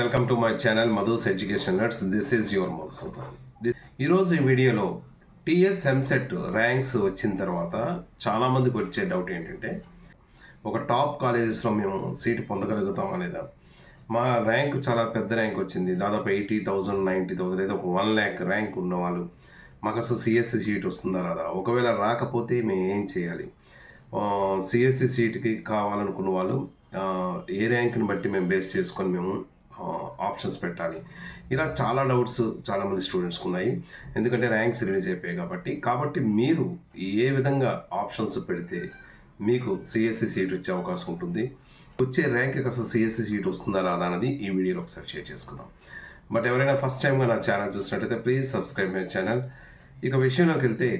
Welcome to my channel Madhu's education nuts. This is your Madhusudan. ఈరోజు ఈ వీడియోలో టీఎస్ ఎంసెట్ ర్యాంక్స్ వచ్చిన తర్వాత చాలామందికి వచ్చే డౌట్ ఏంటంటే, ఒక టాప్ కాలేజెస్లో మేము సీటు పొందగలుగుతాం అనేదా. మా ర్యాంక్ చాలా పెద్ద ర్యాంక్ వచ్చింది, దాదాపు 80,000 90,000 లేదా ఒక 1,00,000 ర్యాంక్ ఉన్నవాళ్ళు మాకు అసలు సిఎస్సి సీట్ వస్తుందా రాదా, ఒకవేళ రాకపోతే మేము ఏం చేయాలి, సిఎస్సి సీట్కి కావాలనుకున్న వాళ్ళు ఏ ర్యాంక్ని బట్టి మేము బేస్ చేసుకొని మేము ఆప్షన్స్ పెట్టాలి, ఇలా చాలా డౌట్స్ చాలామంది స్టూడెంట్స్కి ఉన్నాయి. ఎందుకంటే ర్యాంక్స్ రిలీజ్ అయిపోయాయి కాబట్టి మీరు ఏ విధంగా ఆప్షన్స్ పెడితే మీకు సిఎస్సి సీట్ వచ్చే అవకాశం ఉంటుంది, వచ్చే ర్యాంక్కి అసలు సిఎస్సి సీట్ వస్తుందా రాదా అన్నది ఈ వీడియోలో ఒకసారి షేర్ చేసుకుందాం. బట్ ఎవరైనా ఫస్ట్ టైంగా నా ఛానల్ చూసినట్టయితే ప్లీజ్ సబ్స్క్రైబ్ మై ఛానల్. ఇక విషయంలోకి వెళ్తే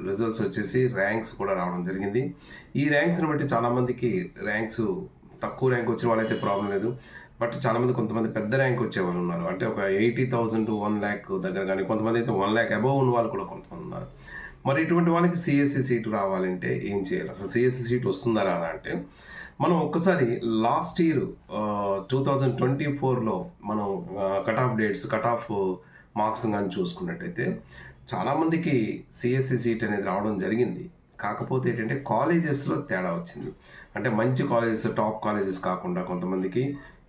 రిజల్ట్స్ వచ్చేసి ర్యాంక్స్ కూడా రావడం జరిగింది. ఈ ర్యాంక్స్ని బట్టి చాలామందికి ర్యాంక్స్ తక్కువ ర్యాంక్ వచ్చిన వాళ్ళైతే ప్రాబ్లం లేదు, బట్ చాలామంది కొంతమంది పెద్ద ర్యాంక్ వచ్చే వాళ్ళు ఉన్నారు. అంటే ఒక 80,000 to 1,00,000 దగ్గర, కానీ కొంతమంది అయితే 1,00,000 అబవ్ ఉన్న వాళ్ళు కూడా కొంతమంది ఉన్నారు. మరి ఇటువంటి వాళ్ళకి సిఎస్సి సీటు రావాలంటే ఏం చేయాలి, అసలు సిఎస్సి సీట్ వస్తుందా రాదా అంటే, మనం ఒక్కసారి లాస్ట్ ఇయర్ 2024లో మనం కట్ ఆఫ్ మార్క్స్ కానీ చూసుకున్నట్టయితే చాలామందికి సిఎస్సి సీట్ అనేది రావడం జరిగింది. కాకపోతే ఏంటంటే కాలేజెస్లో తేడా వచ్చింది. అంటే మంచి కాలేజెస్, టాప్ కాలేజెస్ కాకుండా కొంతమందికి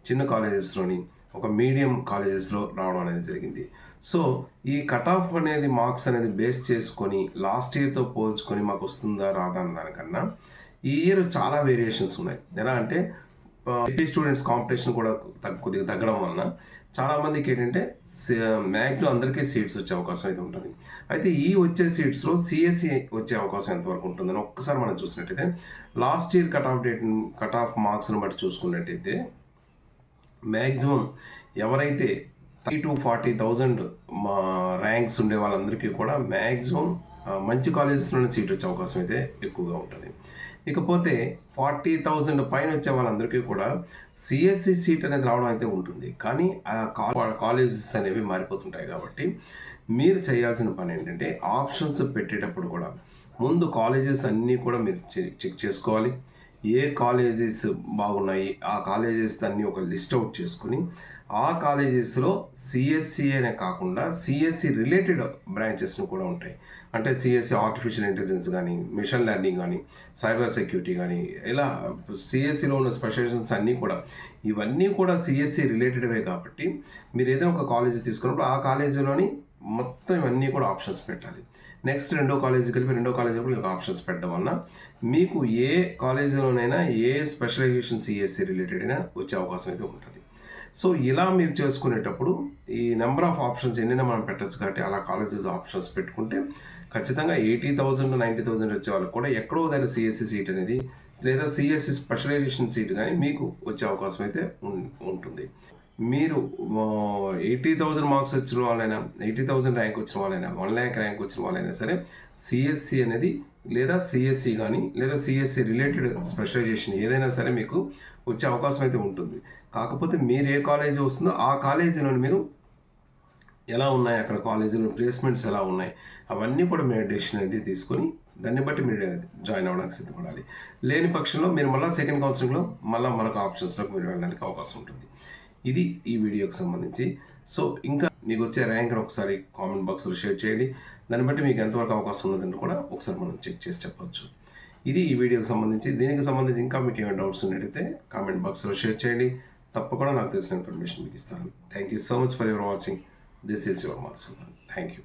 చిన్న కాలేజెస్లోని ఒక మీడియం కాలేజెస్లో రావడం అనేది జరిగింది. సో ఈ కట్ ఆఫ్ అనేది మార్క్స్ అనేది బేస్ చేసుకొని లాస్ట్ ఇయర్తో పోల్చుకొని మాకు వస్తుందా రాదా అన్న దానికన్నా ఈ ఇయర్ చాలా వేరియేషన్స్ ఉన్నాయి. ఎలా అంటే స్టూడెంట్స్ కాంపిటీషన్ కూడా కొద్దిగా తగ్గడం వలన చాలామందికి ఏంటంటే మ్యాక్సిమం అందరికీ సీట్స్ వచ్చే అవకాశం అయితే ఉంటుంది. అయితే ఈ వచ్చే సీట్స్లో సిఎస్సి వచ్చే అవకాశం ఎంతవరకు ఉంటుందని ఒక్కసారి మనం చూసినట్టయితే లాస్ట్ ఇయర్ కట్ ఆఫ్ మార్క్స్ని బట్టి చూసుకున్నట్టయితే మ్యాక్సిమం ఎవరైతే 30,000 to 40,000 మా ర్యాంక్స్ ఉండే వాళ్ళందరికీ కూడా మ్యాక్సిమం మంచి కాలేజెస్లోనే సీట్ వచ్చే అవకాశం అయితే ఎక్కువగా ఉంటుంది. ఇకపోతే 40,000 పైన వచ్చే వాళ్ళందరికీ కూడా సిఎస్సి సీట్ అనేది రావడం అయితే ఉంటుంది. కానీ ఆ కాలేజెస్ అనేవి మారిపోతుంటాయి. కాబట్టి మీరు చేయాల్సిన పని ఏంటంటే ఆప్షన్స్ పెట్టేటప్పుడు కూడా ముందు కాలేజెస్ అన్నీ కూడా మీరు చెక్ చేసుకోవాలి. ఏ కాలేజెస్ బాగున్నాయి ఆ కాలేజెస్ అన్నీ ఒక లిస్ట్ అవుట్ చేసుకుని ఆ కాలేజెస్లో సిఎస్సి అనే కాకుండా సిఎస్సి రిలేటెడ్ బ్రాంచెస్ను కూడా ఉంటాయి. అంటే సిఎస్సి ఆర్టిఫిషియల్ ఇంటెలిజెన్స్ కానీ, మిషన్ లెర్నింగ్ కానీ, సైబర్ సెక్యూరిటీ కానీ, ఇలా సిఎస్సిలో ఉన్న స్పెషలైజేషన్స్ అన్నీ కూడా ఇవన్నీ కూడా సిఎస్సి రిలేటెడ్వే. కాబట్టి మీరు ఏదైనా ఒక కాలేజ్ తీసుకున్నప్పుడు ఆ కాలేజీలోని మొత్తం ఇవన్నీ కూడా ఆప్షన్స్ పెట్టాలి. నెక్స్ట్ రెండో కాలేజీకి వెళ్ళి రెండో కాలేజీ కూడా ఆప్షన్స్ పెట్టడం వల్ల మీకు ఏ కాలేజీలోనైనా ఏ స్పెషలైజేషన్ సిఎస్సి రిలేటెడ్ అయినా వచ్చే అవకాశం అయితే ఉంటుంది. సో ఇలా మీరు చేసుకునేటప్పుడు ఈ నెంబర్ ఆఫ్ ఆప్షన్స్ ఎన్నైనా మనం పెట్టచ్చు. కాబట్టి అలా కాలేజెస్ ఆప్షన్స్ పెట్టుకుంటే ఖచ్చితంగా 80,000 to 90,000 వచ్చే వాళ్ళకి కూడా ఎక్కడో దగ్గర సిఎస్సి సీట్ అనేది లేదా సిఎస్సి స్పెషలైజేషన్ సీట్ కానీ మీకు వచ్చే అవకాశం అయితే ఉంటుంది. మీరు 80,000 మార్క్స్ వచ్చిన వాళ్ళైనా, 80,000 ర్యాంక్ వచ్చిన వాళ్ళైనా, 1,00,000 ర్యాంక్ వచ్చిన వాళ్ళైనా సరే సిఎస్సి అనేది లేదా సిఎస్సి కానీ లేదా సిఎస్సి రిలేటెడ్ స్పెషలైజేషన్ ఏదైనా సరే మీకు వచ్చే అవకాశం అయితే ఉంటుంది. కాకపోతే మీరు ఏ కాలేజీ వస్తుందో ఆ కాలేజీలో మీరు ఎలా ఉన్నాయి, అక్కడ కాలేజీలో ప్లేస్మెంట్స్ ఎలా ఉన్నాయి, అవన్నీ కూడా మీరు డెసిషన్ అనేది తీసుకొని దాన్ని బట్టి మీరు జాయిన్ అవ్వడానికి సిద్ధపడాలి. లేని పక్షంలో మీరు మళ్ళీ సెకండ్ కౌన్సిలింగ్లో మరొక ఆప్షన్స్లోకి మీరు వెళ్ళడానికి అవకాశం ఉంటుంది. ఇది ఈ వీడియోకి సంబంధించి. సో ఇంకా మీకు వచ్చే ర్యాంక్ని ఒకసారి కామెంట్ బాక్స్లో షేర్ చేయండి. దాన్ని బట్టి మీకు ఎంతవరకు అవకాశం ఉన్నదని కూడా ఒకసారి మనం చెక్ చేసి చెప్పవచ్చు. ఇది ఈ వీడియోకి సంబంధించి. దీనికి సంబంధించి ఇంకా మీకు ఏమైనా డౌట్స్ ఉన్నట్టయితే కామెంట్ బాక్స్లో షేర్ చేయండి. తప్పకుండా నాకు తెలిసిన ఇన్ఫర్మేషన్ మీకు ఇస్తాను. Thank you so much for your watching. This is your Madhusudan. Thank you.